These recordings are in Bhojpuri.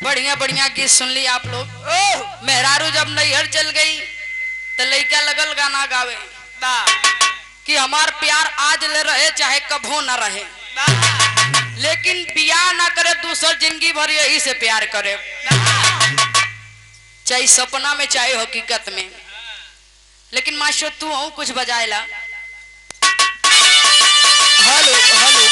बढ़िया बढ़िया गीत सुन ली आप लोग। मेहरारू जब नैहर चल गई तो लड़का लगल गाना गावे कि हमार प्यार आज ले रहे चाहे कभो न रहे, लेकिन बियाह ना करे दूसर जिंदगी भर यही से प्यार करे, चाहे सपना में चाहे हकीकत में। लेकिन मास्टर तू हूँ कुछ बजाएला। हेलो हेलो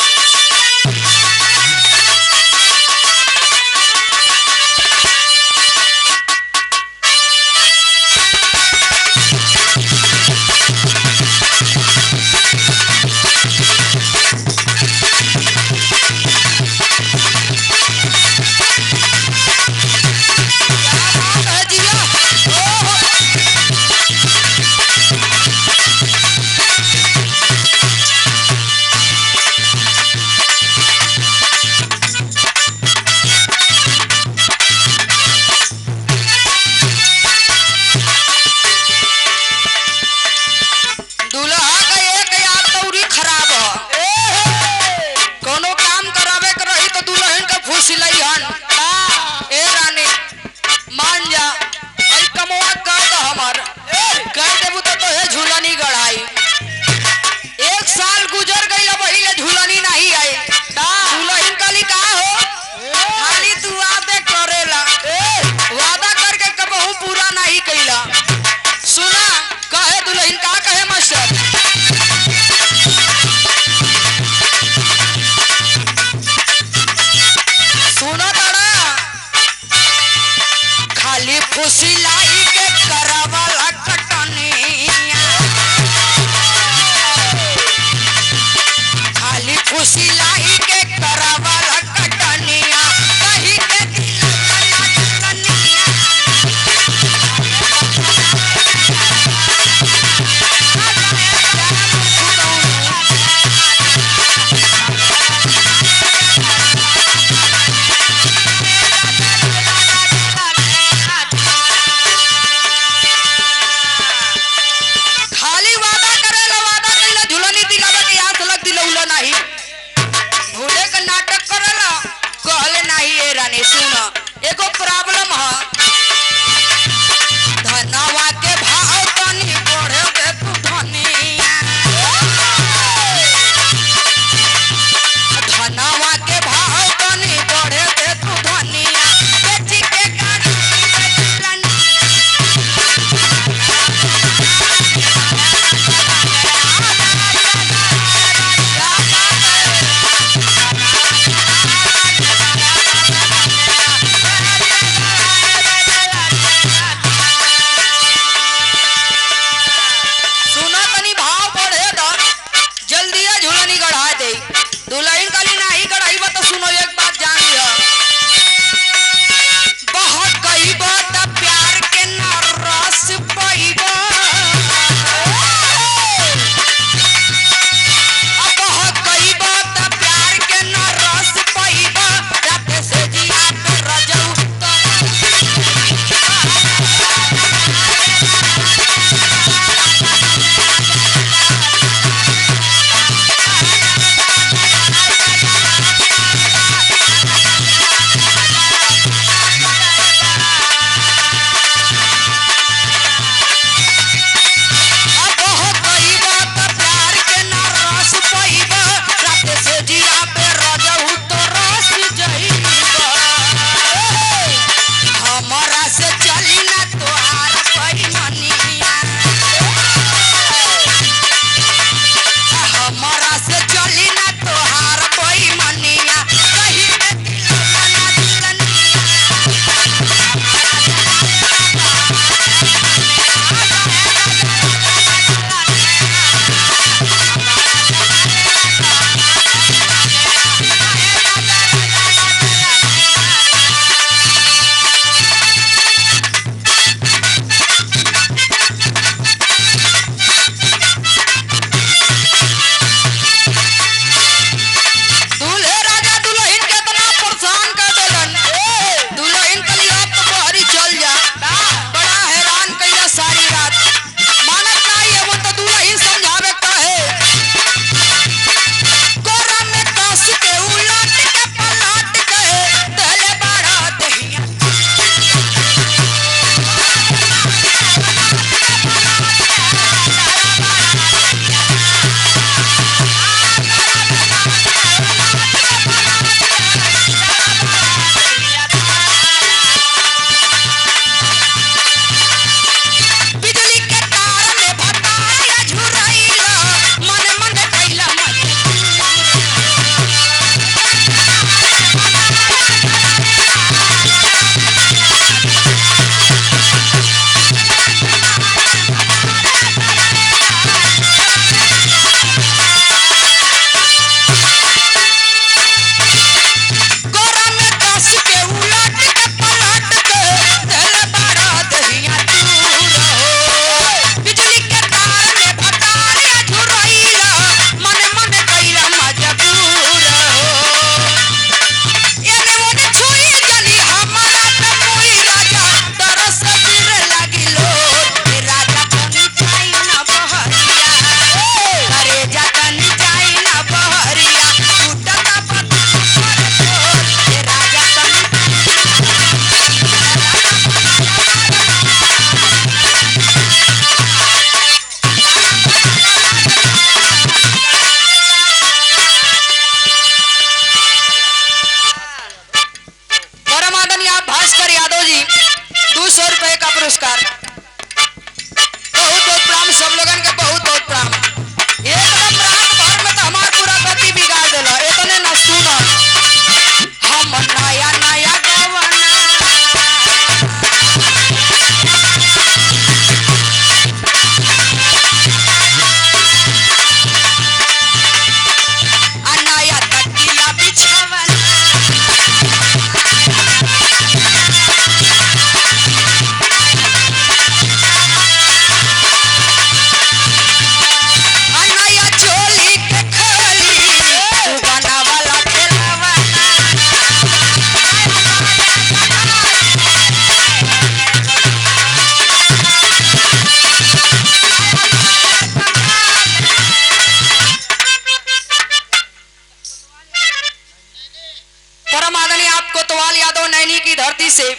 धरती से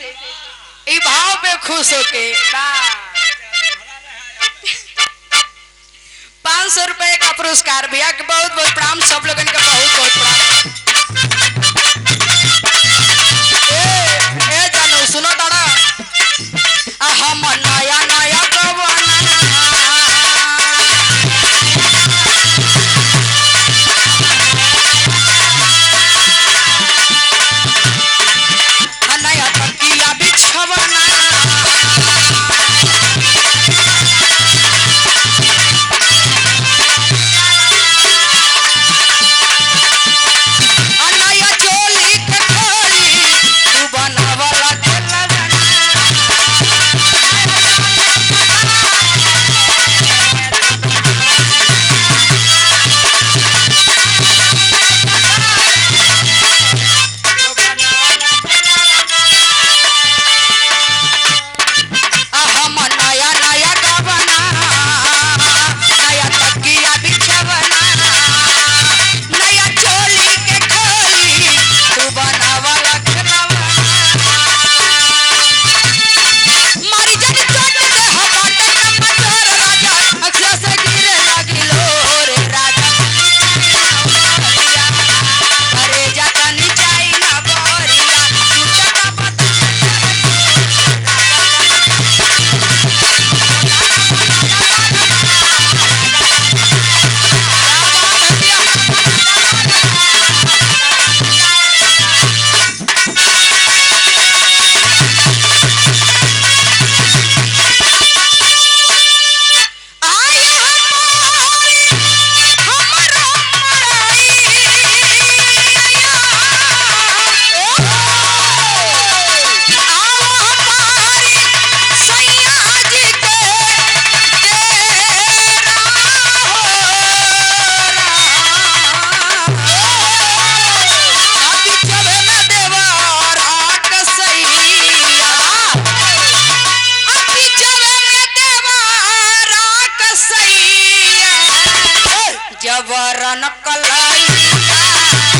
ई भाव पे खुश होके 500 रुपए का पुरस्कार भैया के बहुत बहुत प्रणाम सब लोगन का बहुत बहुत प्रणाम। ए जानू सुनो ताड़ा हम नया नया गवाना नया तकिया बिछवाना जबरन कलाई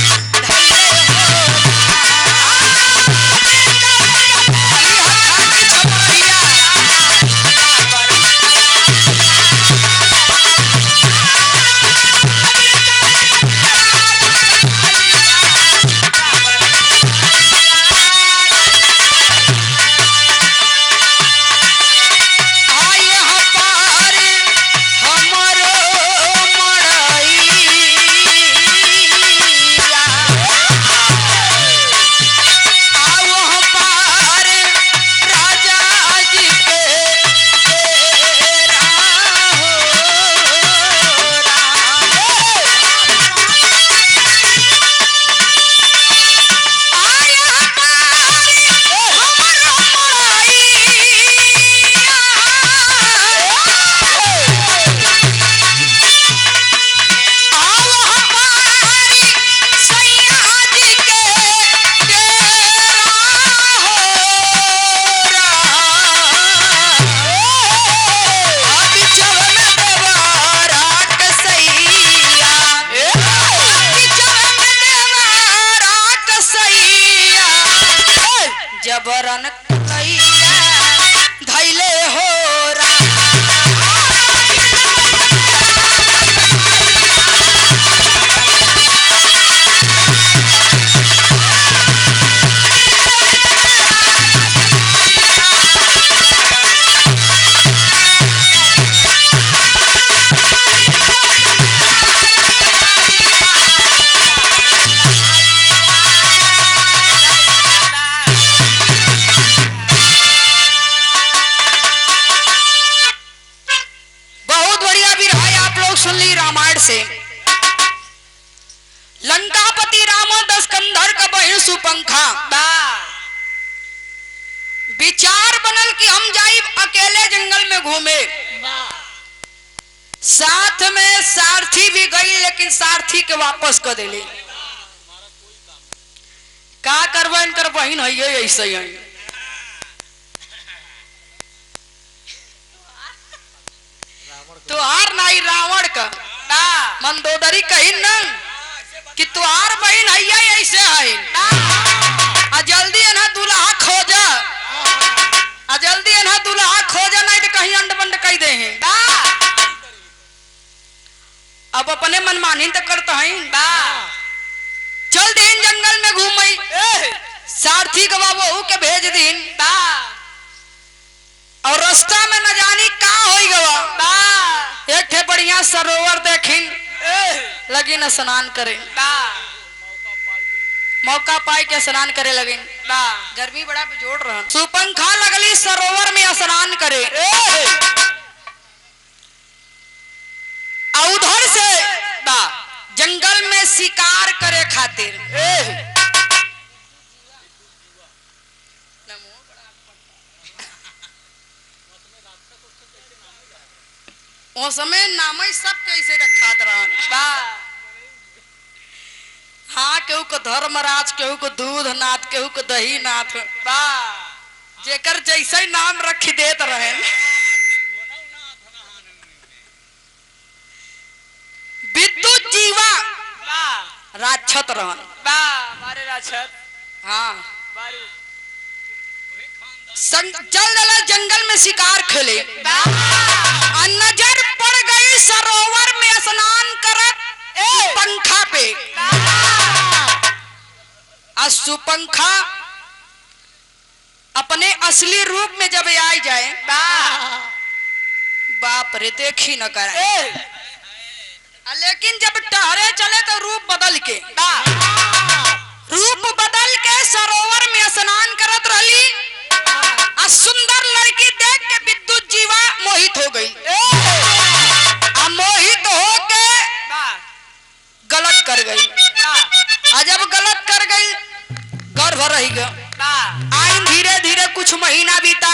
जबरन कलैया धैले हो से लंकापति रामो दशकंधर का बहिन सुपंखा विचार बनल कि हम जाइब अकेले जंगल में घूमे साथ में सारथी भी गई लेकिन सारथी के वापस कर दिली का करबो इनकर बहिन है ऐसे ही तुहार नाई रावण का मंदोदरी कही न कि तुहार बहन है ऐसे है जल्दी ना दूल्हा खो कह दे हैं अब अपने मनमानी तो करता है चल दिन जंगल में घूमई सारथी गवा बहू के भेज दिन और रास्ता में न जानी का होई गवा एक ठे बढ़िया सरोवर देखिन लगिन स्नान करे मौका पाई के स्नान करे लगिन गर्मी बड़ा बिजोड़ रहा सुपंखा लगली सरोवर में स्नान करे उधर से जंगल में शिकार करे खातिर वो समय नाम सब कैसे रखा रहा हाँ केहू को धर्मराज केहू को दूध नाथ केहू को दही नाथ जेकर जैसे नाम रख देत रहे विद्युत जीवा राक्षत रहन मारे राक्षत हाँ चल दला जंगल में शिकार खेले नजर पड़ गई सरोवर में स्नान करत पंखा पे सुपंखा अपने असली रूप में जब आई जाए बाप रे देखी न करे लेकिन जब टहरे चले तो रूप बदल के सरोवर में स्नान करत रही सुंदर लड़की देख के विद्युत जीवा मोहित हो गई मोहित हो के गलत कर गई जब गलत कर गई गर्भ रही गया आइन धीरे धीरे कुछ महीना बीता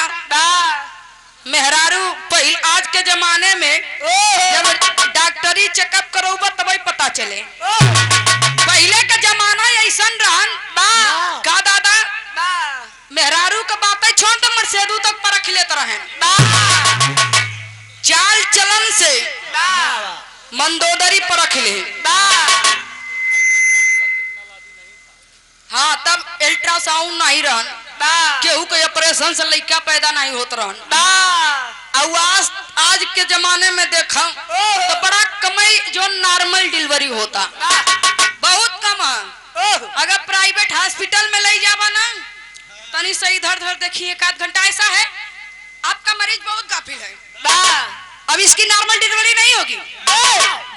मेहरारू पहले आज के जमाने में जब डॉक्टरी चेकअप करोगे तब पता चले पहले का जमाना ऐसा रहन का दादा मेहरारू का बातें छोड़ तो मरसेदू तक परख लेते रहे चाल चलन से मंदोदरी परख ले हाँ तब अल्ट्रासाउंड नहीं रहन केहू के ऑपरेशन से लड़का पैदा नहीं होता रहन आज के जमाने में देखा तो बड़ा कमाई जो नॉर्मल डिलीवरी होता बहुत कम है अगर प्राइवेट हॉस्पिटल में ले जावा ना तनी से इधर उधर देखिए एक आध घंटा ऐसा है आपका मरीज बहुत गाफिल है अब इसकी नॉर्मल डिलीवरी नहीं होगी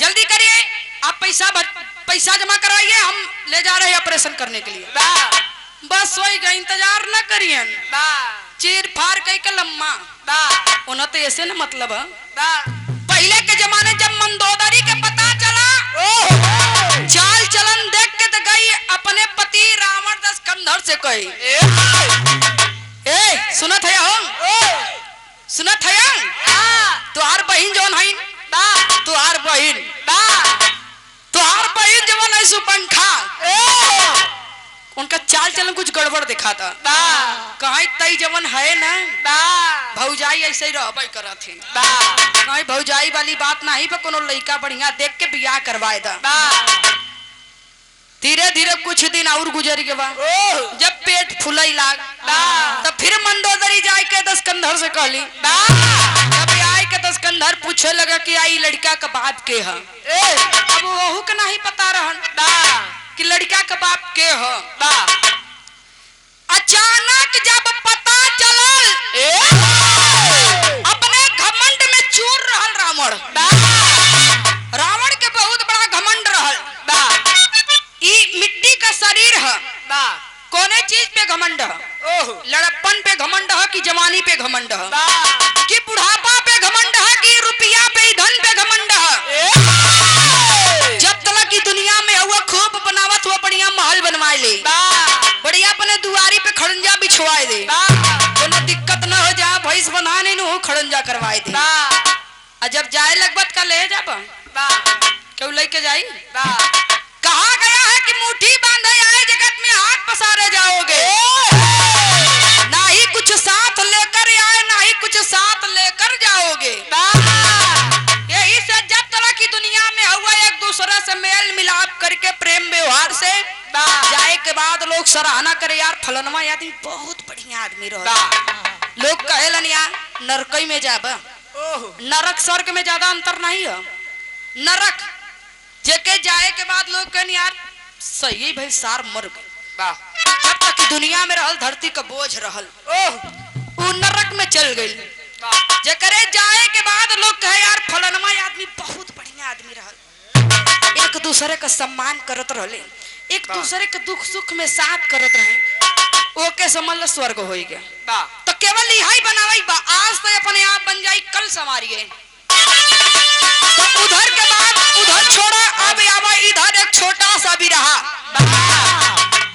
जल्दी करिए आप पैसा जमा करवाइए हम ले जा रहे हैं ऑपरेशन करने के लिए बस वही का इंतजार न करिए चीर फाड़ कई के लम्मा उन्हें तो ऐसे न मतलब पहले के जमाने जब मंदोदरी के पता चला चाल चलन देख के तो गई अपने पति रावण दस कंधर से कही सुनत है सुनत है तुहार बहन जौन है तुहार बहन जवन है सुपंखा उनका चाल चलन कुछ गड़बड़ दिखा था कहीं तई जवन है ना भौजाई ऐसे ही रहबे करत है कहीं भौजाई वाली बात नहीं पे कोनो लड़का बढ़िया देख के बियाह करवाए दा धीरे धीरे कुछ दिन और गुजर के बाद जब पेट फुलई लाग तब फिर मंदोदरी जाए के दस कंधर से कहली जब आए के दस कंधर पूछे लगा कि आई लड़का का बाप के है अब वहू के नहीं पता रहन कि लड़का का बाप के है अचानक जब पता चलल अपने घमंड में चूर रहल रावण के बहुत बड़ा घमंड रहल मिट्टी का शरीर है कोने चीज पे घमंड है लड़प्पन पे घमंड है कि जवानी पे घमंड है कि बुढ़ापा पे घमंड है कि रुपया पे धन पे घमंड है जब तक की दुनिया में हुआ खूब बनावत हुआ बढ़िया महल बनवाए ले बढ़िया अपने दुआरी पे खड़ंजा बिछवाए दे कोनो दिक्कत न हो जा भैंस बना नहीं नु खड़ंजा करवाए दे जब जाए लगबत का ले जा क्यों लेके जाई कहा गया है कि मुट्ठी बांधे आए जगत में हाथ पसारे जाओगे ना ही कुछ साथ लेकर आए ना ही कुछ साथ लेकर जाओगे यही से जब तरह की दुनिया में हुआ एक दूसरे से मेल मिलाप करके प्रेम व्यवहार से जाए के बाद लोग सराहना करे यार फलनवा आदमी बहुत बढ़िया आदमी रहा लोग कहेलन यार नरकई में जाबा नरक स्वर्ग में ज्यादा अंतर नहीं है। नरक जेके जाए के बाद लोग कहन यार सही भाई सार मर गए, जब तक दुनिया में रहल धरती का बोझ रहल वो नरक में चल गई। जेकरे जाए के बाद लोग कहे यार फलनमा आदमी बहुत बढ़िया आदमी रहल, एक दूसरे का सम्मान करत रहले, एक दूसरे के दुख सुख में साथ करत रहे, ओके समझ लो स्वर्ग हो गया। तो केवल यही बनावाई बा, आज तो अपने आप बन जाई कल संवारिए। तो उधर के बाद उधर छोड़ा, अब आवा इधर एक छोटा सा भी रहा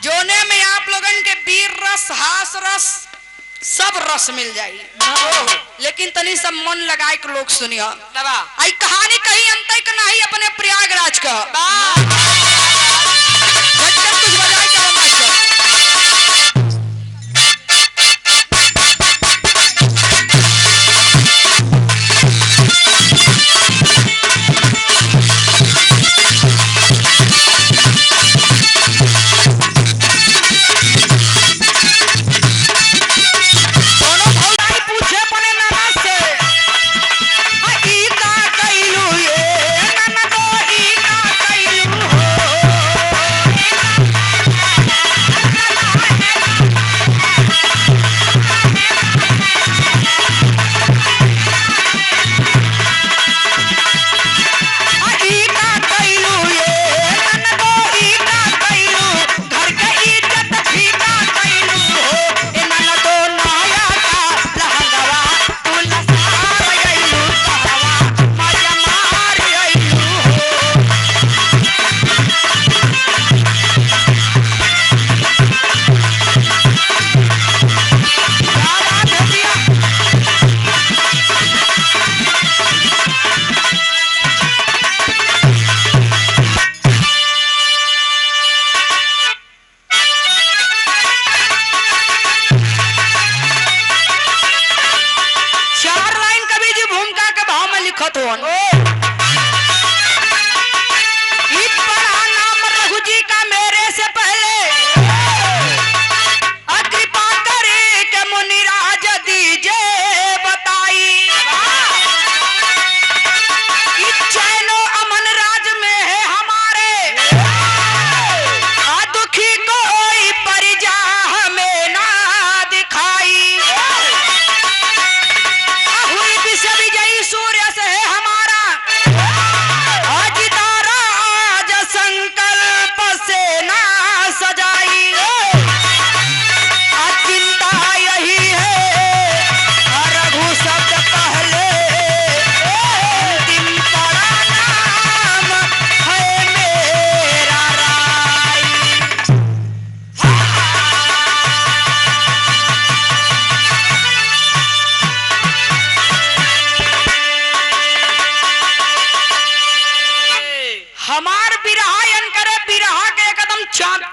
जोने में आप लोगन के वीर रस हास रस सब रस मिल जाई। लेकिन तनी सब मन लगाए के लोग सुनिया, आई कहानी कहीं अंत का नहीं अपने प्रयागराज का। कुछ बजाए क्या मास्टर?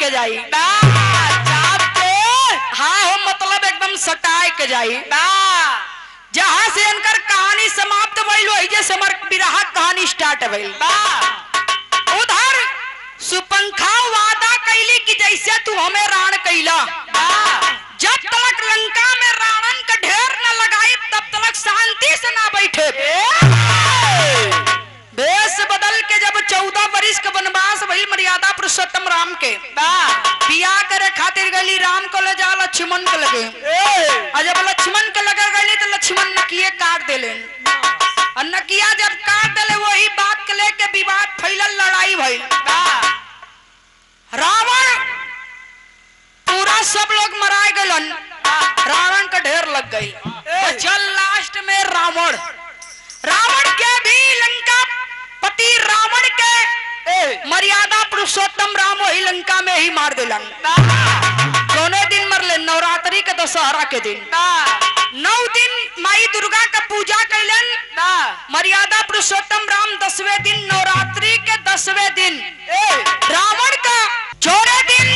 जाई चाप के, हाँ हो मतलब एकदम सटाए के जाई। जहां से इनकर कहानी समाप्त भइल वही जे समर बिरहा कहानी स्टार्ट भइल। उधर सुपंखा वादा कैली कि जैसे तू हमें राण कैला, जब तक लंका में रावण का ढेर न लगाई तब तक शांति से ना बैठे। देश बदल के जब 14 वर्ष का वनवास भइल मर्यादा पुरुषोत्तम राम के बियाह करे खातिर गली, राम को ले जा लक्ष्मण के लगे, और जब लक्ष्मण के लगे गली तो लक्ष्मण नकिए काट देले, और नकिया जब काट देले वही बात के लेके विवाद फैलल, लड़ाई भइल। रावण पूरा सब लोग मराए गलन, रावण का ढेर लग गई। चल लास्ट में रावण, रावण के भी लंका पति रावण के मर्यादा पुरुषोत्तम राम वही लंका में ही मार दिलन। कौने दिन मरले? नवरात्रि के दशहरा के दिन। 9 दिन माई दुर्गा का पूजा कैलन, मर्यादा पुरुषोत्तम राम 10वें दिन, नवरात्रि के 10वें दिन रावण का 4 दिन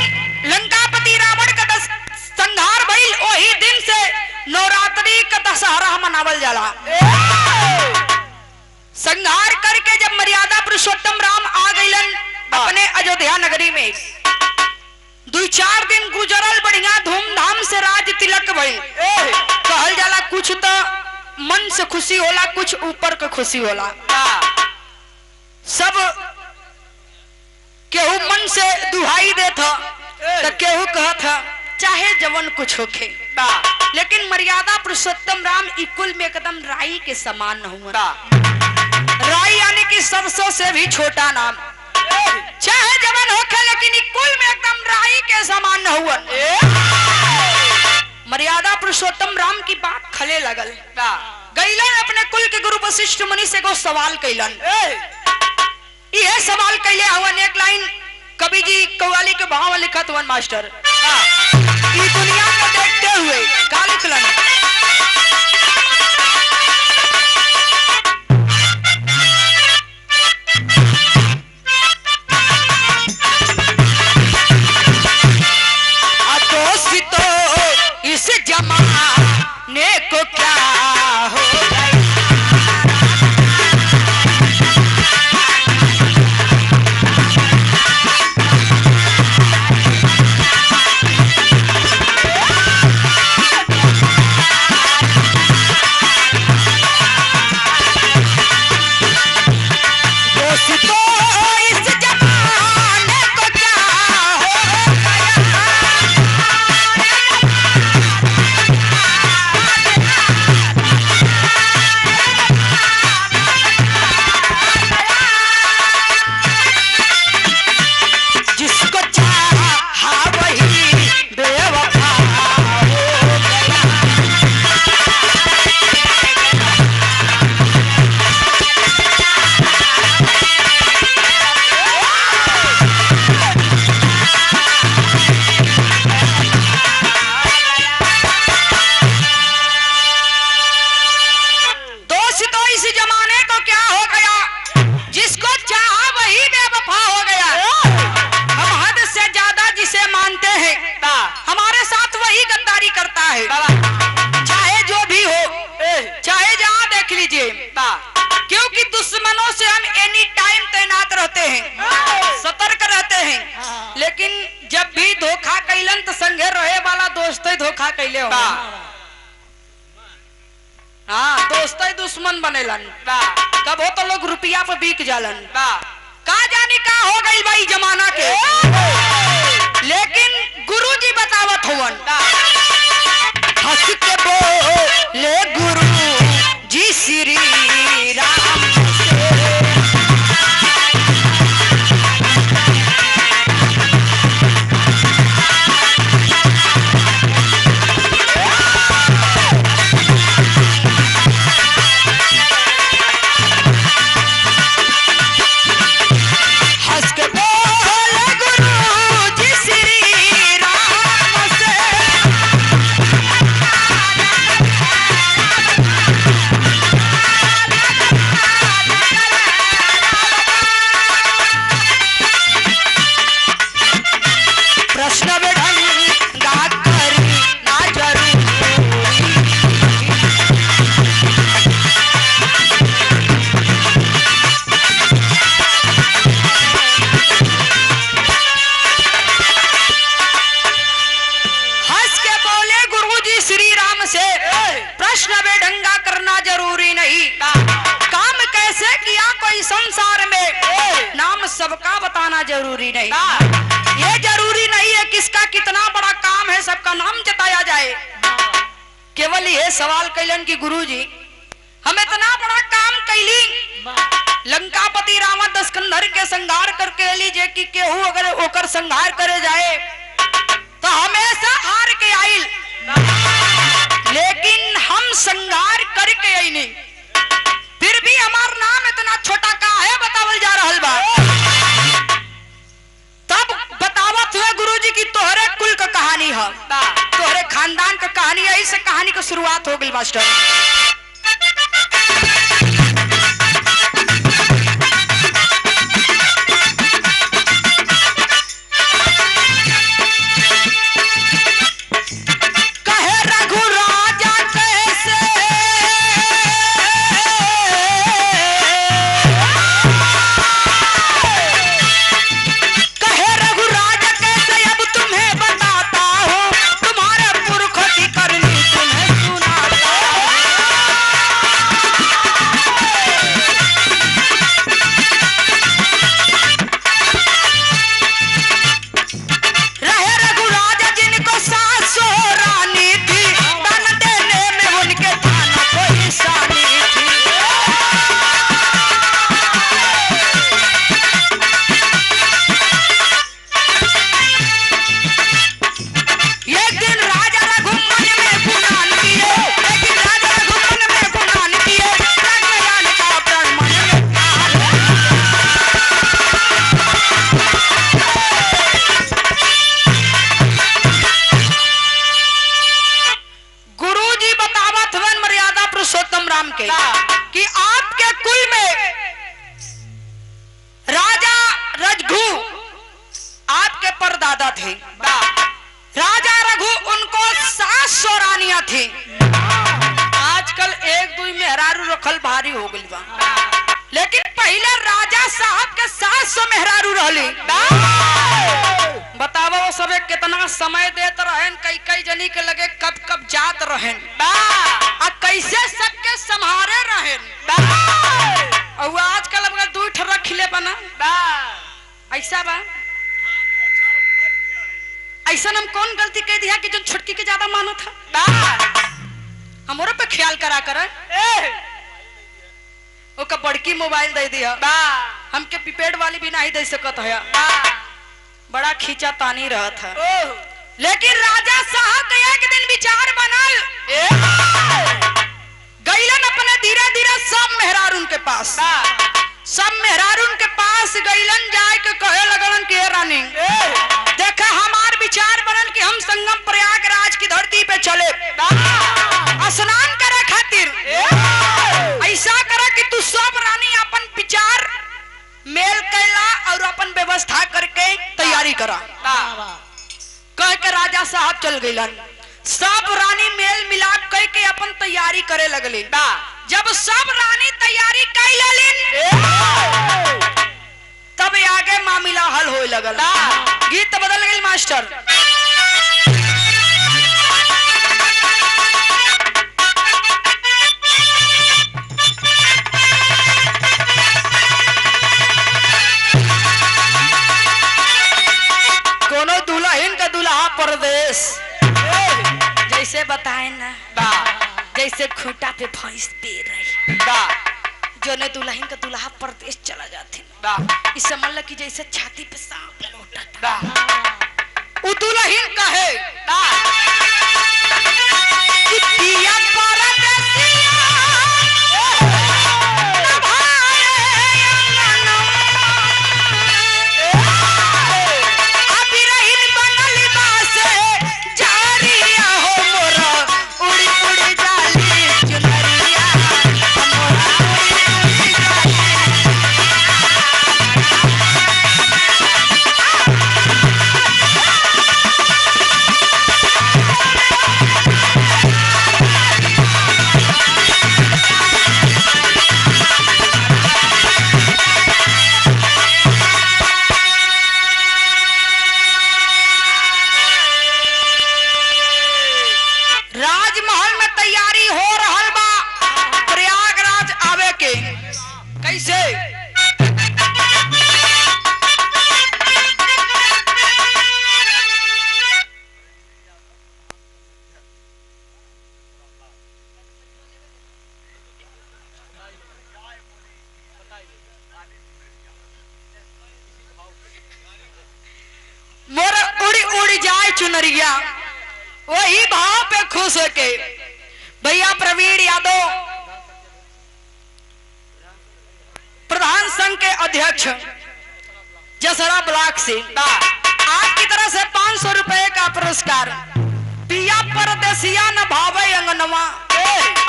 लंकापति रावण का संहार भइल। वही दिन से नवरात्रि का दशहरा मनावल जाला। संहार करके जब मर्यादा पुरुषोत्तम राम आ गइलन अपने अयोध्या नगरी में, 2-4 दिन गुजरल, बढ़िया धूमधाम से राज तिलक भइल। कहल जाला कुछ तो मन से खुशी होला, कुछ ऊपर का खुशी होला। सब केहू मन से दुहाई देता तो केहू कहता चाहे जवन कुछ होखे, लेकिन मर्यादा पुरुषोत्तम राम इकुल में एकदम राई के समान न हुआ। राई यानी कि सरसों से भी छोटा नाम, चाहे जवन होखे लेकिन इकुल में एकदम राई के समान न हुआ। मर्यादा पुरुषोत्तम राम की बात खले लगल, गईलन अपने कुल के गुरु वशिष्ठ मुनि से को सवाल कैलन। यह सवाल कैले हवन, एक लाइन कवि जी कव्वाली के भाव लिखत हवन मास्टर, ई दुनिया को देखते हुए का लिखलन। दोस्तों इस जमाने को क्या हो गया, चाहे जो भी हो, चाहे जहां देख लीजिए, क्योंकि दुश्मनों से हम एनी टाइम तैनात रहते हैं, सतर्क रहते हैं, लेकिन जब भी धोखा कैलन तो संगे रहे वाला दोस्त धोखा कैले हो। हाँ, दोस्त दुश्मन बनेलन, कब हो तो लोग रुपया पे बिक जालन, का जाने का हो गई भाई जमाना के। लेकिन गुरुजी बतावत होवन, हंस के बोले गुरु जी श्री राम सबका बताना जरूरी नहीं, ये जरूरी नहीं है किसका कितना बड़ा काम है सबका नाम जताया जाए। केवल ये सवाल कैलन कि गुरुजी हम इतना बड़ा काम कैली, लंकापति रावण दशकंधर के संहार करके लीजिए कि केहू अगर ओकर संहार करे जाए तो हमेशा हार के आइल, लेकिन हम संहार करके आई नहीं, फिर भी हमार नाम इतना छोटा का है बतावल जा रहल बा। तब बतावत हुए गुरुजी की तोहरे कुल का कहानी है, तोहरे खानदान का कहानी है, इस कहानी की शुरुआत हो गई मास्टर। के कि आपके कुल में राजा रघु आपके परदादा थे। राजा रघु उनको 700 रानियां थी। आजकल एक दुई मेहरारू रखल भारी हो गई बा, लेकिन पहले राजा साहब के 700 मेहरारू रहली। बतावा वो सब कितना समय देते रहन, कई कई जनी के लगे कब कब जात रहन, आ कैसे सबके संभारे रहन। और आजकल अब दू ठर रखिले बना ऐसा बा। ऐसा हम कौन गलती कह दिया कि जो छुटकी के ज्यादा मानो था। हमारे पे ख्याल करा कर ओका बड़की मोबाइल दे दिया, हमके पिपेड वाली भी नहीं दे सकत है। बड़ा खींचा तानी रहा था। लेकिन राजा साहब का एक दिन विचार बनल, गईलन अपने धीरे धीरे सब मेहरारून के पास। सब मेहरारून के पास गईलन, जाए के कहे लगलन कि रानी देखा हमार विचार बनल कि हम संगम प्रयागराज की धरती पे चले स्नान करे खातिर। ऐसा करे कि तू सब रानी अपन विचार मेल कैला और अपन व्यवस्था करके तैयारी करा। कह के राजा साहब चल गईलन। सब रानी मेल मिलाप कह के अपन तैयारी करे लगली। जब सब रानी तैयारी कर लेलिन तब आगे मामला हल होए लगल। गीत बदल गई मास्टर। कोनो दुल्हन का दुल्हा परदेश, जैसे बताए ना जैसे खूंटा पे भैंस पे रही, जो ने दुल्हन का दुल्हा परदेश चला जाते इस समझ ल कि जैसे छाती पे सांप लौटा। उ दुल्हन कहे कि पिया परदेसिया चुनरिया वही भाव पे खुश होके भैया प्रवीण यादव प्रधान संघ के अध्यक्ष जसरा ब्लॉक से आपकी तरफ से 500 रुपए का पुरस्कार। पिया परदेसिया न भावे अंगनवा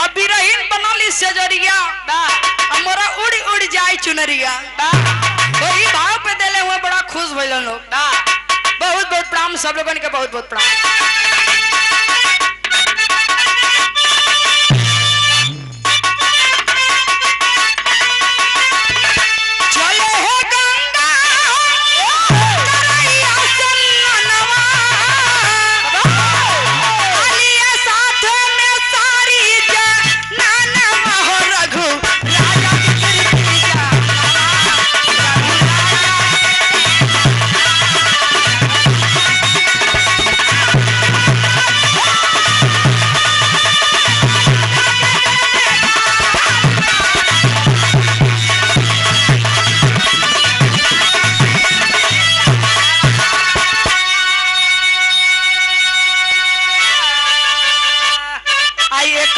अब बिरहीन बनल सजरिया हमारा उड़ी उड़ी जाए चुनरिया। वही भाव पे देले हुए बड़ा खुश भइलन लोग। बहुत बहुत प्रणाम सब लोगों के, बहुत बहुत प्रणाम।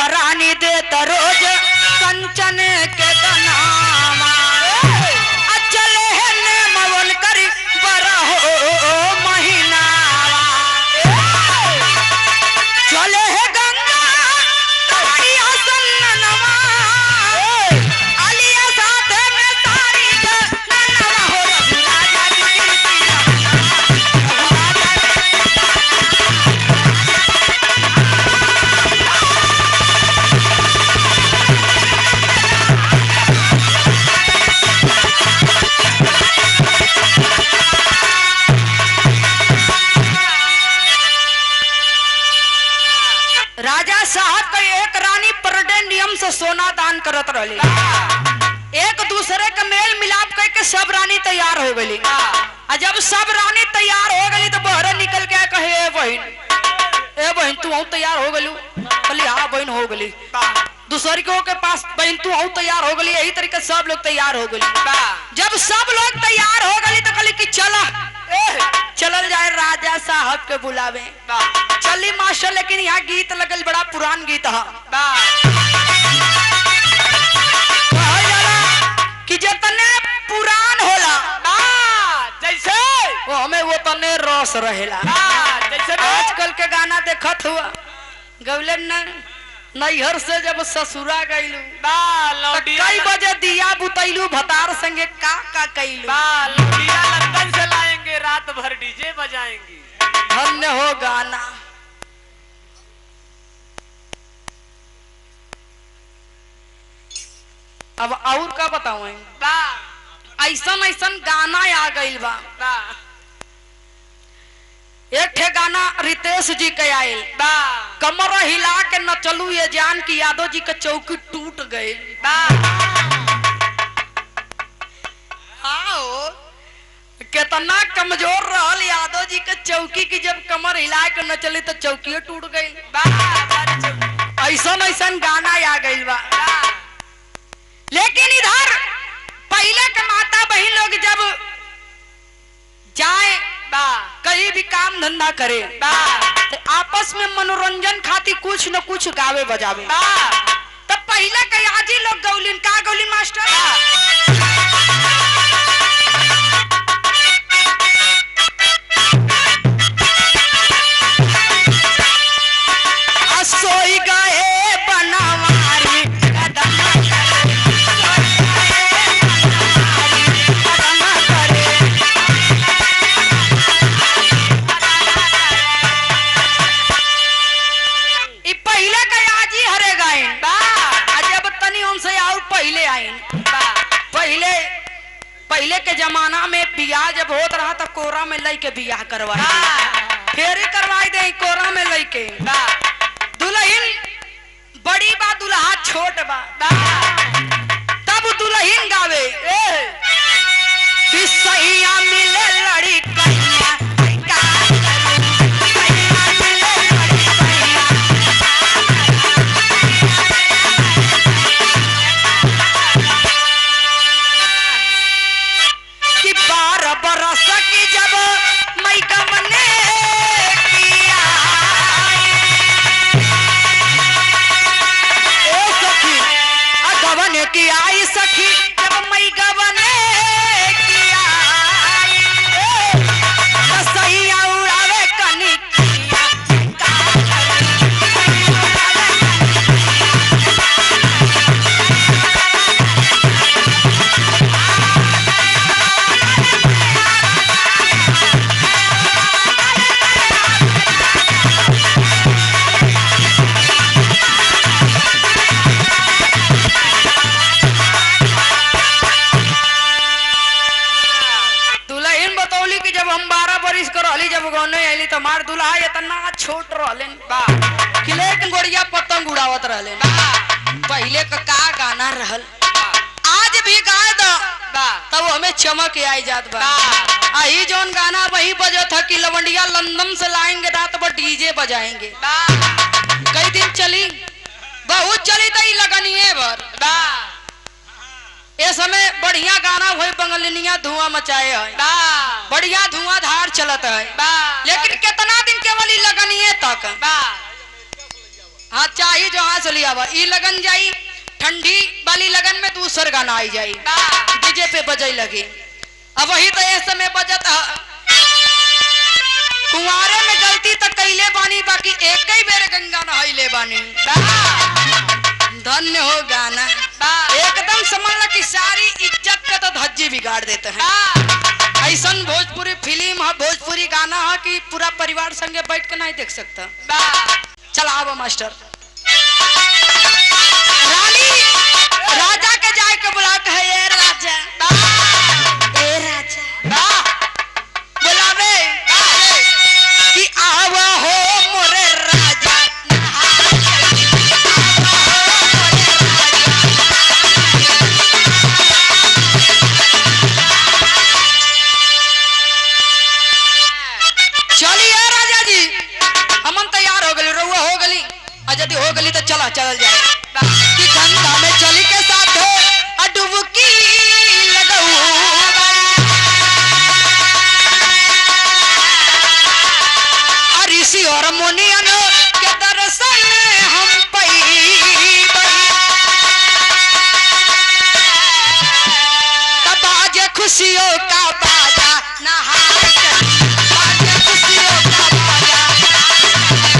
रानी दे रोज कंचन के तनामा चले है ने मवन करी बरहो महीना चले है गंगा करिया सन्नवा साहब का एक रानी पर डे नियम से सोना दान करत रही। एक दूसरे के मेल मिलाप करके सब रानी तैयार हो गई। जब सब रानी तैयार हो गई तो बहरे निकल के कहे ए बहन तू तैयार हो गलू? बोली हाँ बहन हो गई। दूसरी के पास बहन तू तैयार हो गई। यही तरीके सब लोग तैयार हो गई। जब सब लोग तैयार हो गई तो कहली कि चला चलल जाए राजा साहब के बुलावे। चली मास्टर, लेकिन यहाँ गीत लगल बड़ा पुरान गीत है कि जितने पुरान होला जैसे वो हमें वो तने रस रहेला। जैसे आजकल के गाना देखत हुआ गौले नैहर से जब ससुरा गईलू कई बजे दिया बुतैलू भतार संगे का कैलू। लंदन से लाएंगे रात भर डीजे बजाएंगे। धन्य हो गाना। अब और का बताऊं? ऐसन ऐसन गाना आ गई बा। एक ठे गाना रितेश जी के आयल कमर हिला के न चलू ये जान की यादव जी के चौकी टूट गए। कितना कमजोर रहल यादव जी के चौकी की जब कमर हिला के न चली तो चौकी टूट गई। ऐसन ऐसन गाना आ गई बा। लेकिन इधर पहले के माता बहन लोग जब जाए कहीं भी काम धंधा करे तो आपस में मनोरंजन खातिर कुछ न कुछ गावे बजावे। तब पहले के आजी लोग गौलिन का गौलिन मास्टर सोई गए बनवारी पहले के जमाना में बियाह जब होत रहा तो कोरा में लई के बियाह करवाई फेरी करवाई दे कोरा में लई के। दुल्हन बड़ी बा दुल्हा छोट बा तब दुल्हन गावे कि सैया मिले लड़ी कन्या बरस की जब मई का मने किया ओ सखी गवन की आई सखी जब मई गवने किया सैया उड़ावे कनी हमार दुल्हा इतना छोट रहलेन कि लेकिन गोड़िया पतंग उड़ावत रहलेन। पहले का गाना रहल आज भी गाय दो तब हमें चमक आई जात बा। आई जोन गाना वही बजत है कि लवंडिया लंदन से लाएंगे रात भर डीजे बजाएंगे। कई दिन चली बहुत चली तई लगनिए भर ये समय बढ़िया गाना वही बंगलिनिया धुआं मचाए है बढ़िया धुआंधार चलत है। लेकिन कितना दिन केवल लगनिए तक हाँ चाहिए जो हाँ चली आवा ई लगन जाई ठंडी वाली लगन में दूसर गाना आई जाई डीजे पे बजाई लगी। अब वही तो इस समय बजत कुंवारे में गलती तक कैले बानी बाकी एक ही बेर गंगा नहाइले बानी। धन्य हो गाना एकदम समझ ला कि सारी इज्जत का तो धज्जी बिगाड़ देते हैं। ऐसा भोजपुरी फिल्म है भोजपुरी गाना है कि पूरा परिवार संगे बैठ के नहीं देख सकता। चला आओ मास्टर रानी राजा के जाए के बुलात है ये राजा बुलावे कि आवा हो मोरे राजा चला चल जाए कि गंगा में चली के साथ डुबकी लगाऊ ऋषि और मुनियन के दर्शन हम तब बाजे खुशियों का बाजा नहार चली बाजे खुशियों का बाजा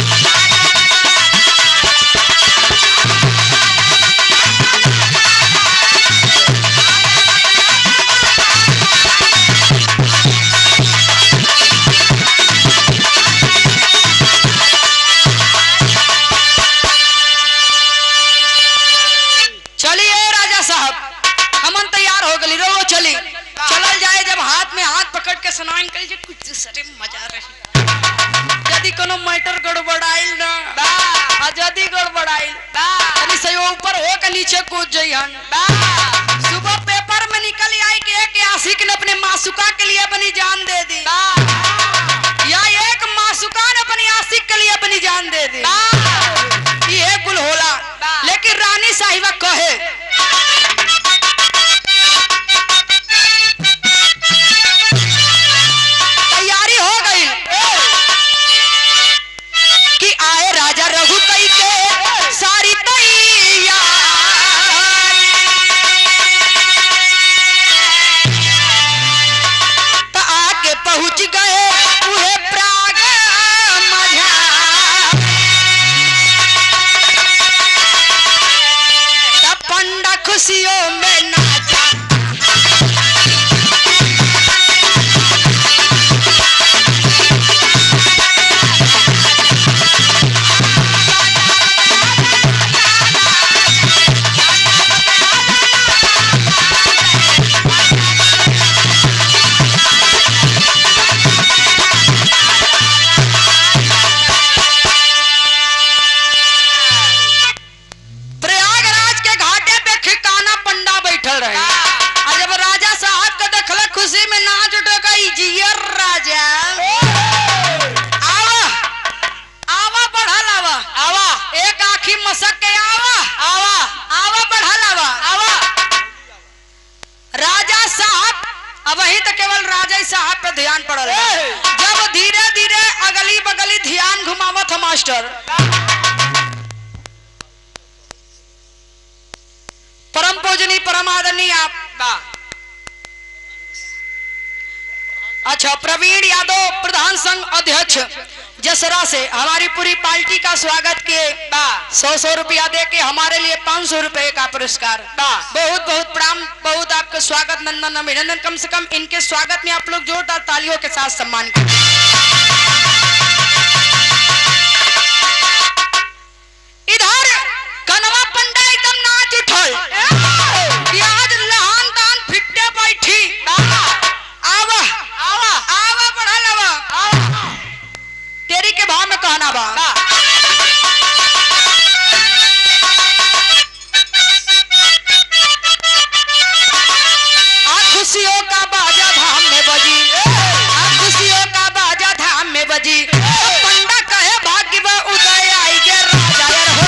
स्नान कर कुछ दूसरे मजा रही यदि कोनो मैटर गड़बड़ाइल ना यदि गड़बड़ाइल तनी से ऊपर हो के नीचे कूद जइहन सुबह पेपर में निकल आई कि एक आशिक ने अपने मासूका के लिए अपनी जान दे दी या एक मासूका ने अपनी आशिक के लिए अपनी जान दे दी ये कुल होला लेकिन रानी साहिबा कहे सारी तैयार तो आके पहुंच गए उहे प्राग मझा तब पंडा खुशियों में नाचा साहब पे ध्यान पड़ल जब धीरे धीरे अगली बगली ध्यान घुमावत मास्टर परम पूजनी परम आदरणीय आप अच्छा प्रवीण यादव प्रधान संघ अध्यक्ष जसरा से हमारी पूरी पार्टी का स्वागत किए 100 रुपया दे के हमारे लिए 500 रुपए का पुरस्कार बहुत बहुत प्रणाम बहुत आपका स्वागत नंदन अभिनंदन कम से कम इनके स्वागत में आप लोग जोरदार तालियों के साथ सम्मान करें इधर कनवा पंडा एकदम नाच उठल कि आज लहान दान फिट्टे बैठी आवा आवा आवा बढ़ा लवा तेरी के भाव में कहना बा खुशियों का बाजा धाम में बजी खुशियों का बाजा धाम में बजी पंडा कहे भाग्य में उदय आई गे राजा हो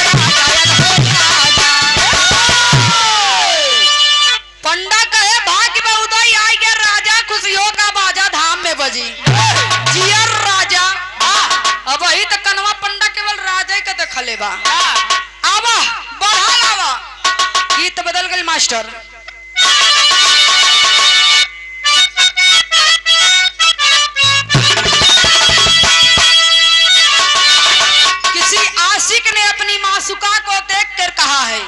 पंडा कहे भाग्य में उदय आई गे राजा खुशियों का बाजा धाम में बजी जियर राजा अब वही तो कनवा पंडा केवल राजा के देखले बा आवा बढ़ा लावा गीत बदल गई मास्टर किसी आशिक ने अपनी मासूका को देखकर कहा है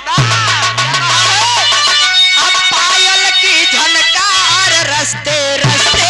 अब पायल की झनकार रस्ते रस्ते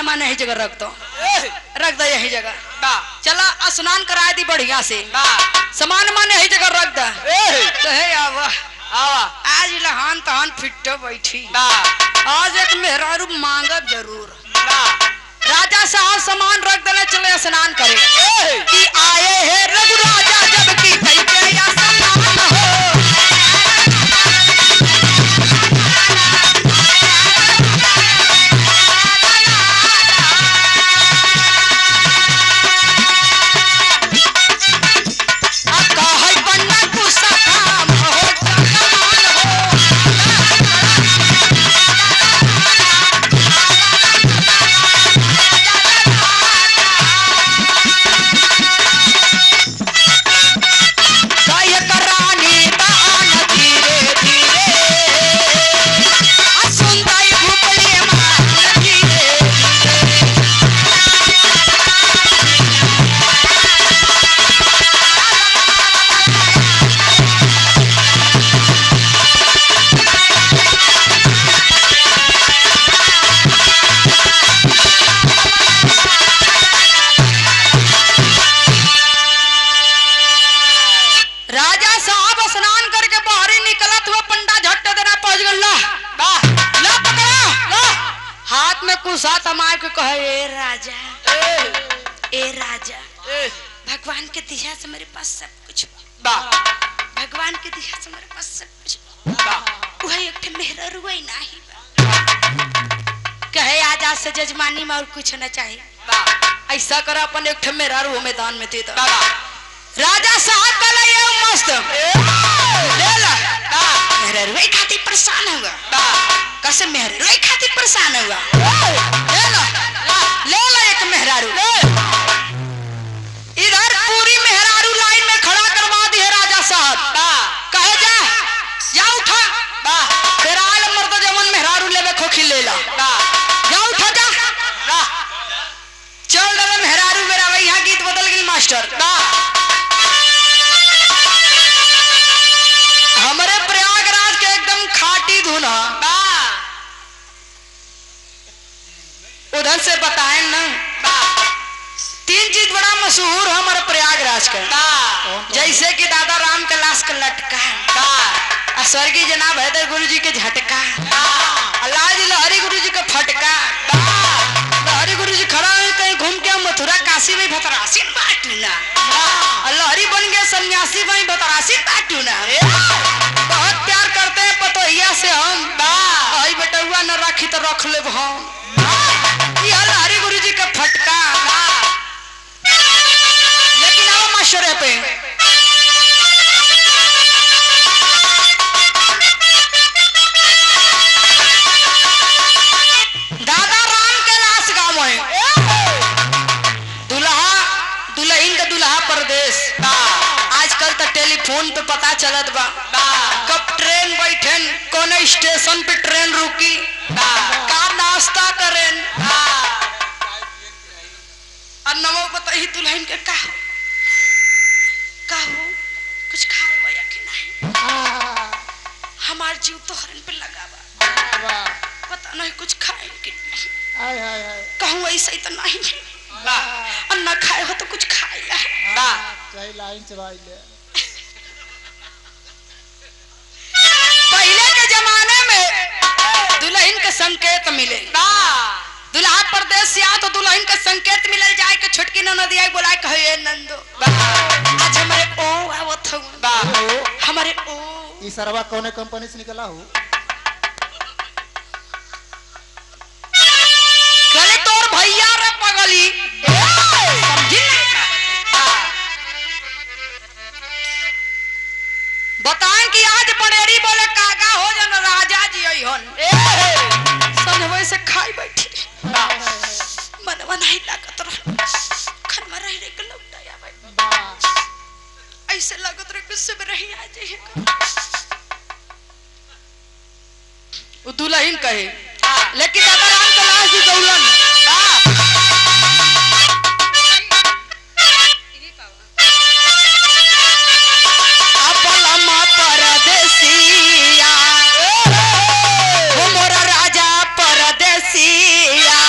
सामान मान यही जगह रख दो यही जगह। चला स्नान करा दी बढ़िया से, सामान मान यही जगह रख द। कहे आवा आज लहान तहान फिट्टो बैठी, आज एक मेहरारू मांगब जरूर। राजा साहब सामान रख देले, चले स्नान करे कि आए है रघु राजा जब की कई या स्नान हो। भगवान के दिया से मेरे पास सब कुछ बा, भगवान के दिया से मेरे पास सब कुछ बा। वही एक मेहरारू ही नहीं बा। कहे आजा से जजमानी में और कुछ न चाहिए, ऐसा कर अपन एक मेहरारू मैदान में दे दो। राजा साहब बोला ये मस्त ले ला, मेहरारू खातिर परेशान होगा, कैसे मेहरारू खातिर परेशान होगा, ले ला एक मेहरारू। इधर पूरी मेहरारू लाइन में खड़ा करवा दी है राजा साहब। कहे जा उठा, तेरा आल मर्द जवन मेहरारू लेवे खोखी ले ला, जा उठा जा, चल रहे मेहरारू मेरा। वही यहाँ गीत बदल गई मास्टर। हमारे प्रयागराज के एकदम खाटी धुन उधर से बताएं ना, तीन चीज बड़ा मशहूर है हमारे प्रयागराज का, जैसे कि दादा राम कैलाश का लटका, स्वर्गीय जनाब हैदर गुरु जी के झटका, लाज लहरी गुरु जी का फटका। लहरी गुरु जी खड़ा है कहीं घूम के मथुरा काशी में भतरासी बाटू ना, लहरी बन गए सन्यासी में भतरासी बाटू ना। बहुत प्यार करते हैं पतोहिया से हम, आई बेटुआ न रखी तो रख ले हम। यह लहरी गुरु जी का फटका। लेकिन आओ मास्टर पे दादा राम कैलाश गाँव है, दुल्हा दुल्हन का दुल्हा परदेश। आजकल तो टेलीफोन पे पता चलत बा कब ट्रेन बैठन, कौन स्टेशन पे ट्रेन रुकी, का नाश्ता करें, और नमो पता ही दुल्हन के का हो कुछ खाए या कि नहीं। हमार जीव तो हरन पे लगा बा, पता नहीं कुछ खाए कि नहीं। कहूँ ऐसा ही तो नहीं और न खाए हो तो कुछ खाए लाइन चलाई ले। पहले के जमाने में दुल्हन के संकेत मिले, दुल्हा परदेश से आ तो दुल्हन के संकेत मिलल जाए के छोटकी ननद आई बोला कहे नंदो आज हमारे ओ आवत हो, हमारे ओ ई सरवा कौन कंपनी से निकला हो? गले तोर भैया रे पगली, समझी बताएं कि आज बड़ेरी बोले काका हो जन राजा जी आई हन संभवे से खाई बैठी मनवा नहीं लागत रह खनवा रह रे के लौटाया भाई, ऐसे लागत रे गुस्से में रही आ जाए। वो दुल्हन कहे लेकिन दादा राम कैलाश जी गौलन अपलमा परदेसिया वो मोरा राजा परदेसिया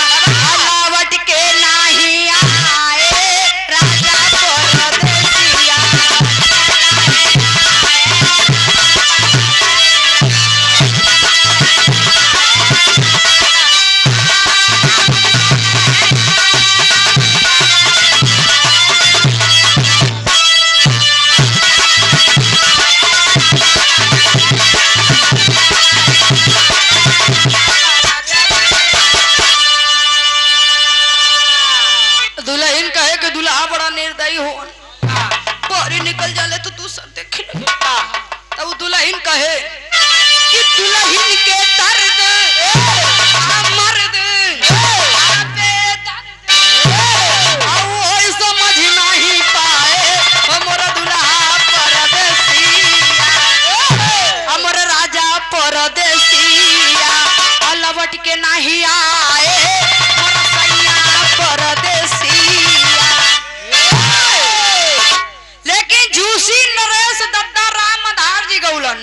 गई हो बाहर निकल जाले तो तू सब देख ले। तब दुल्हन कहे कि दुल्हन के दर्द मर्द समझ नहीं पाए हमर दुल्हा परदेसिया हमर राजा परदेसिया अलवट के नहीं आए हमर सैया परदेसिया। लेकिन झूसी नरेश दत्ता राम आधार जी गौलन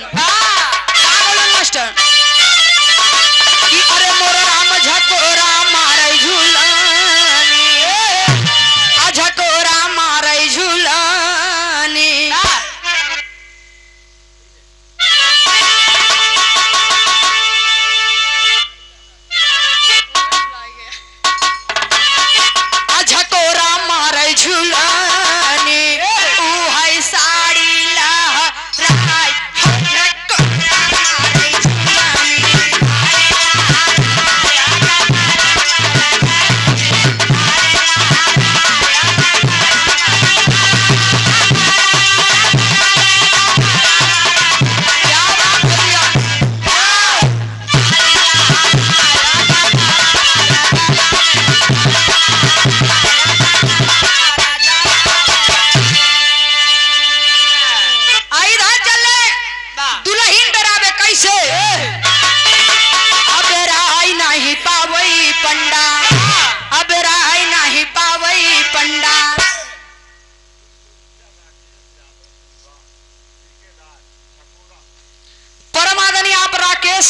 मास्टर कि अरे मोर राम झकोरा मारे झूलनी झकोरा मारे झूलनी। झकोरा मारे झूलनी ऊ है साड़ी लहराई झकोरा मारे झूलनी।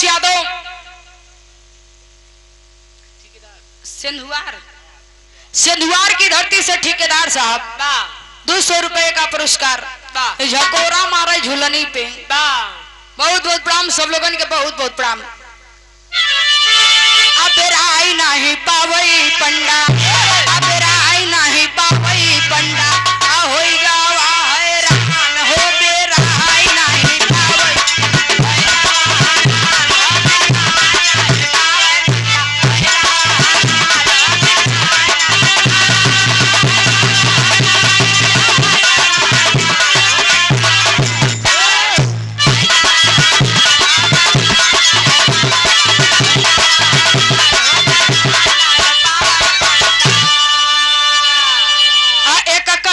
यादव सिंधुआर की धरती से ठेकेदार साहब 200 रुपए का पुरस्कार झकोरा मारे झूलनी पे। बहुत बहुत प्रणाम सब लोगन के बहुत बहुत प्रणाम। अब राय नहीं पावई पंडा अब राय नहीं पावई पंडा होई गावा हैरान हो बेराय नहीं पावई।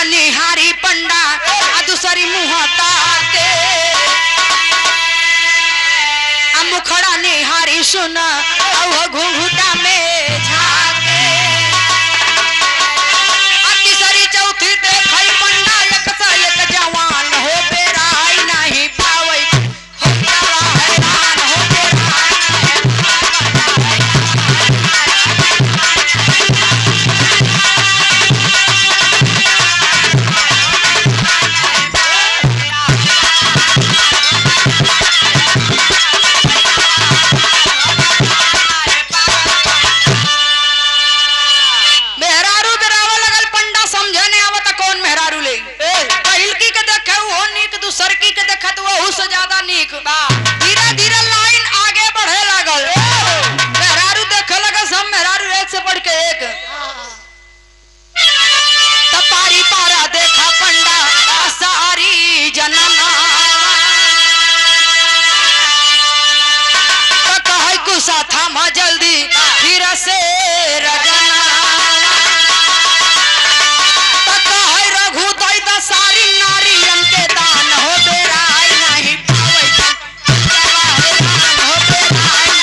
निहारी पंडा दूसरी मुहता के मुखड़ा निहारी सुन घूंघटा में झाके तीसरी चौथी देखई पंडा एक से एक जवान हो बेराई नहीं पावई हो हैरान हो सरकी के देखत वहू से ज्यादा नीक। धीरे धीरे लाइन आगे बढ़े लागल मेहरारू देखे लगे सब मेहरारू एक से बढ़ के एक। तपारी पारा देखा पंडा सारी जनना तो कहे गुस्सा थामा जल्दी फिर से रजना तो कहे रघु दई द सारी नारियन के दान हो बेराई नहीं पावई हैरान हो बेराई।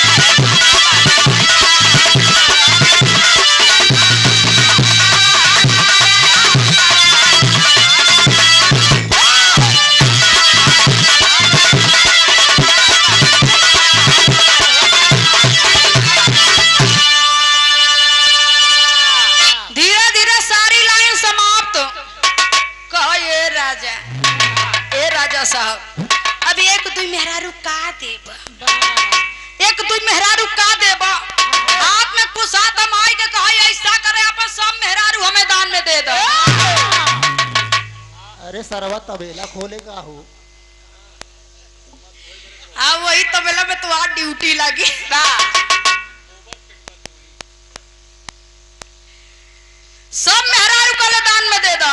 धीरे धीरे सारी लाइन समाप्त। कहो ए राजा साहब अब एक दुई मेहरारू का देबा एक दुई मेहरारू का देबा हाथ में कुछ हाथ माई के कहा ऐसा करे अपन सब मेहरारू हमें दान में दे दो। अरे सरवा तबेला खोलेगा हो वही तबेला में तुम्हारा ड्यूटी लगी सब मेहरारू का दान में दे दो।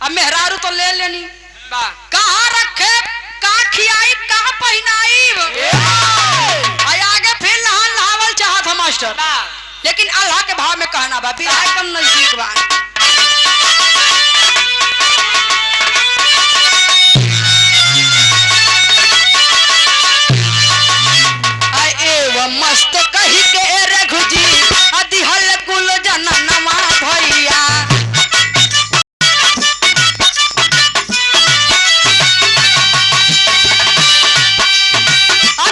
अब मेहरारू तो ले लेनी, बा कहाँ रखे, कहाँ खियाई, कहाँ पहनाई, आगे फिर नहान नहावल चाहत है मास्टर, बा लेकिन अल्लाह के भाव में कहना बा, फिर एकदम नजदीक बा। मस्त कही के रघुजी अधिहल कुल जननमा भैया,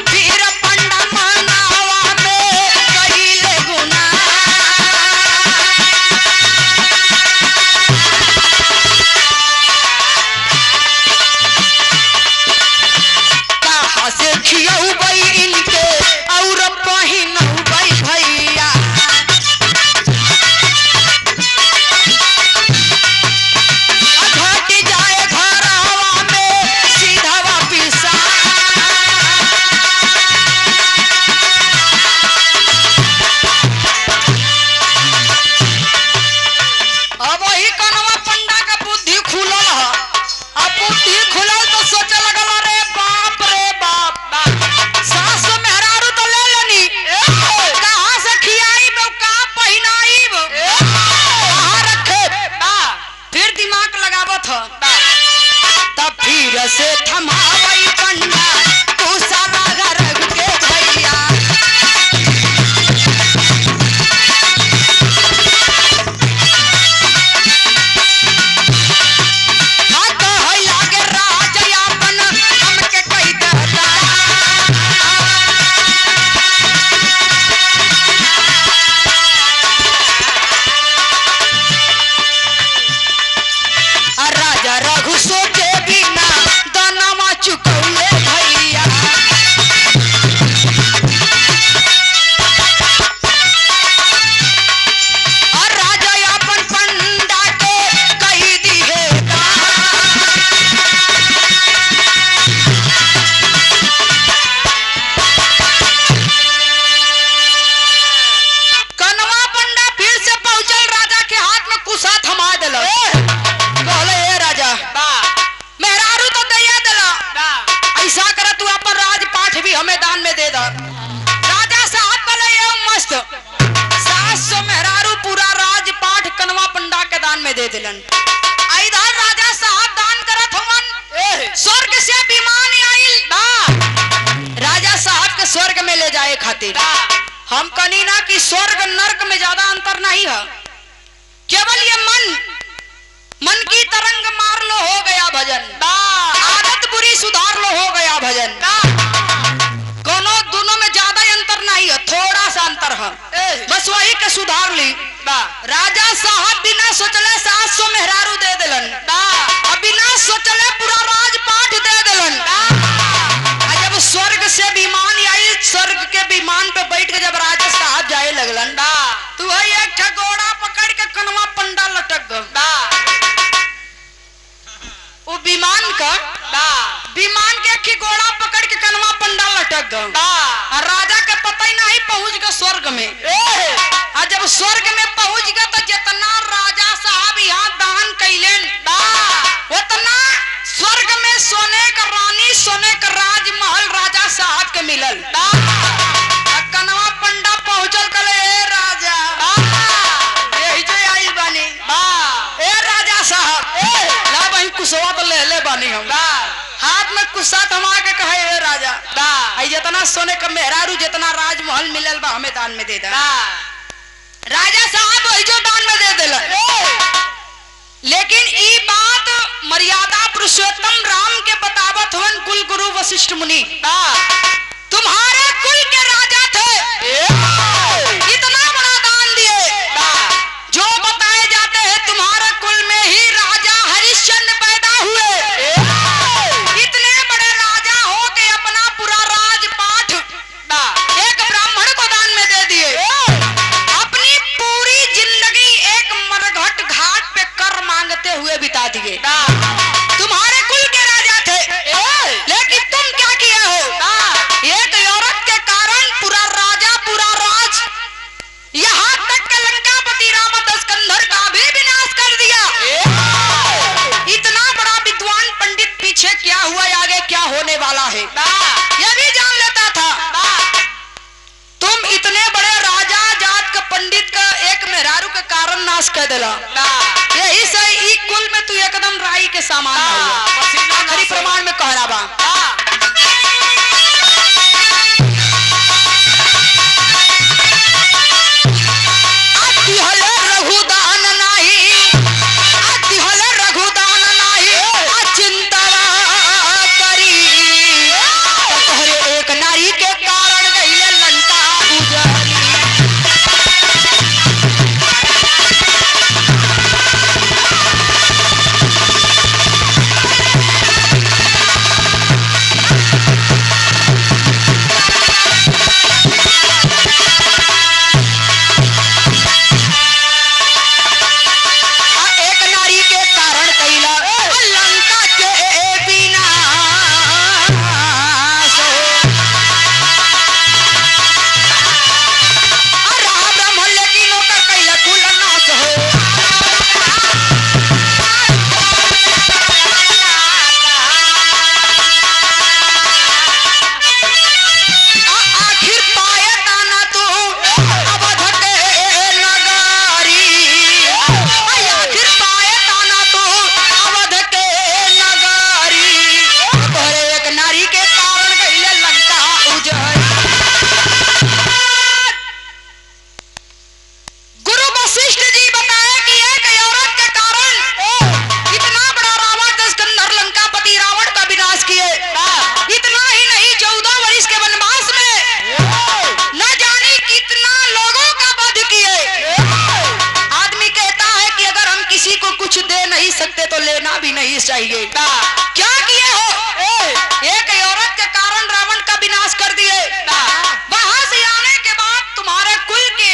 फिर पंडा मनावा में कहिले गुना, कहाँ से खियौबै इनके और पहिनौबै भैया, घट जाए घरवा में सीधवा पिसा, अब वही कनवा पंडा का बुद्धि खुलल है। अब बुद्धि खुलल तो सोचे लगल रे बाप रे बाप, सास मेहरारू तो ले लेनी, कहाँ से खियाई, कहाँ पहनाई, कहाँ रखे, फिर दिमाग लगावत ह, तब फिर से थमावई पंडा तू साला रघु के भैया, लागे राज अपन हमके कही देता, राजा रघु सोचे बिना दानवा चुकौले भैया, और राजा अपन पंडा के कही दिए कनवा पंडा फिर से पहुंचल, राजा के हाथ में कुसा थमा दिला, कहले ए राजा बा मेहरारू तो दैया दिला, बा ऐसा कर तू अपन राजपाठ भी हमें दान में दे दा। राजा साहब कहले ये मस्त, सास सो मेहरारू पूरा राजपाठ कनवा पंडा के दान में दे दिलन। इधर राजा साहब दान करत हवन, स्वर्ग से विमान आइल राजा साहब के स्वर्ग में ले जाए खातिर। हम कनी ना कि स्वर्ग नर्क में ज्यादा अंतर नहीं है, केवल ये मन की तरंग मार लो हो गया भजन, आदत बुरी सुधार लो हो गया भजन, दोनों दोनों में ज्यादा अंतर नहीं है, थोड़ा सा अंतर है, बस वही के सुधार ली। राजा साहब बिना सोचले सास सो मेहरारू दे दिलन, बिना सोचले पूरा राजपाठ दे दिलन। जब स्वर्ग से विमान आई, स्वर्ग के विमान पे बैठ के जब राजा साहब जाए लगलन, तू एक ठगोड़ा पकड़ के कनवा पंडा लटक गया, वो विमान के एक घोड़ा पकड़ के कनवा पंडा लटक गया, राजा के पता ही नहीं, पहुंच गया स्वर्ग में। और जब स्वर्ग में पहुंच गया तो जितना राजा साहब यहाँ दान कैलन, उतना स्वर्ग में सोने का रानी, सोने का राजमहल राजा साहब के मिलल। कनवा पंडा पहुंचल कले ए राजा, यही जो आई बानी, ए राजा साहब ला वही कुसवा तो ले बानी हम, हाथ में कुसा थमा के कहे ए राजा जितना सोने का मेहरारू जितना राजमहल मिलल बा हमें दान में दे दा। राजा साहब वही जो दान में दे दिला, लेकिन ई बात मर्यादा पुरुषोत्तम राम के बतावत हुन कुल गुरु वशिष्ठ मुनि, तुम्हारे कुल के राजा थे, इतना बड़ा दान दिए, जो बताए जाते हैं तुम्हारे कुल में ही राजा हरिश्चंद्र पैदा हुए, इतने बड़े राजा हो के अपना पूरा राजपाठ एक ब्राह्मण को दान में दे दिए, अपनी पूरी जिंदगी एक मरघट घाट पे कर मांगते हुए बिता दिए। तुम्हारे कुल के राजा थे, लेकिन तुम क्या किए हो, वाला है, यह भी जान लेता था। तुम इतने बड़े राजा जात का पंडित का एक मेहरारू के कारण नाश कर दिला, यही से ई कुल में तू एकदम राई के सामान न हुआ। आखिरी प्रमाण में कह रहा बा, रघुदान नाही, रघुदान नाही चिंता करी, एक नारी के कारण गईले लंका उजरी। चाहिए क्या किए हो? एक औरत के कारण रावण का विनाश कर दिए। वहां से आने के बाद तुम्हारे कुल के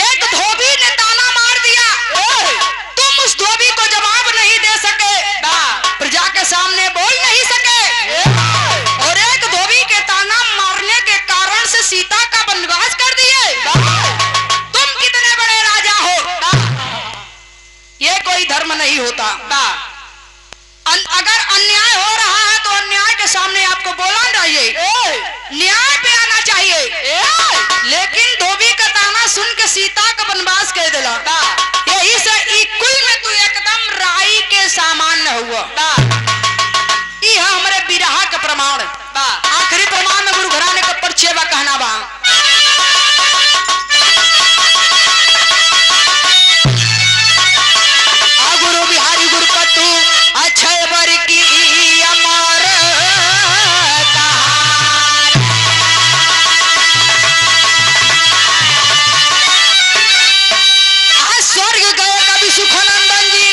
एक धोबी ने ताना मार दिया, तुम उस धोबी को जवाब नहीं दे सके, प्रजा के सामने बोल नहीं सके, और एक धोबी के ताना मारने के कारण से सीता का वनवास कर दिए। तुम कितने बड़े राजा हो? ये कोई धर्म नहीं होता। अगर अन्याय हो रहा है तो अन्याय के सामने आपको बोलना चाहिए, न्याय पे आना चाहिए। लेकिन धोबी का ताना सुन के सीता का वनवास कर दिला, यही से कुल में तू एकदम राई के सामान न हुआ। यह हमारे बिरहा का प्रमाण। आखिरी प्रमाण में गुरु घराने का परिचय बा कहना बा, गुरु बिहारी गुरुपतु अक्षय वर की अमर स्वर्ग गए कवि सुखानंदन जी,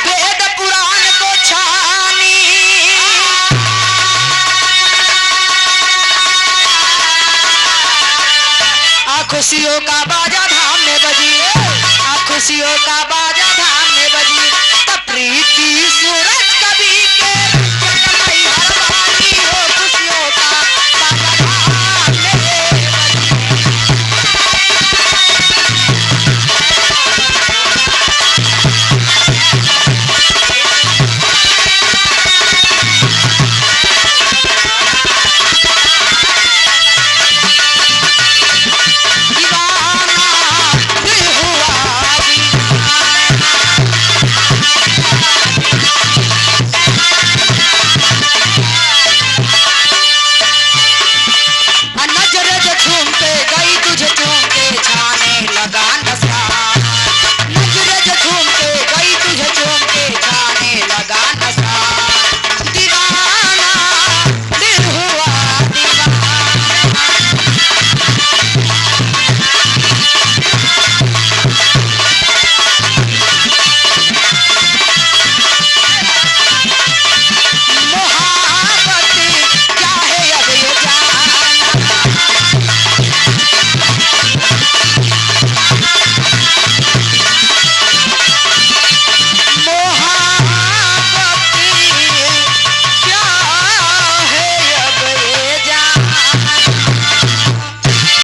वेद पुराण को छानी, खुशियों का बाजा धाम में बजी, खुशियों का बाजा धाम में बजी, तब प्रीति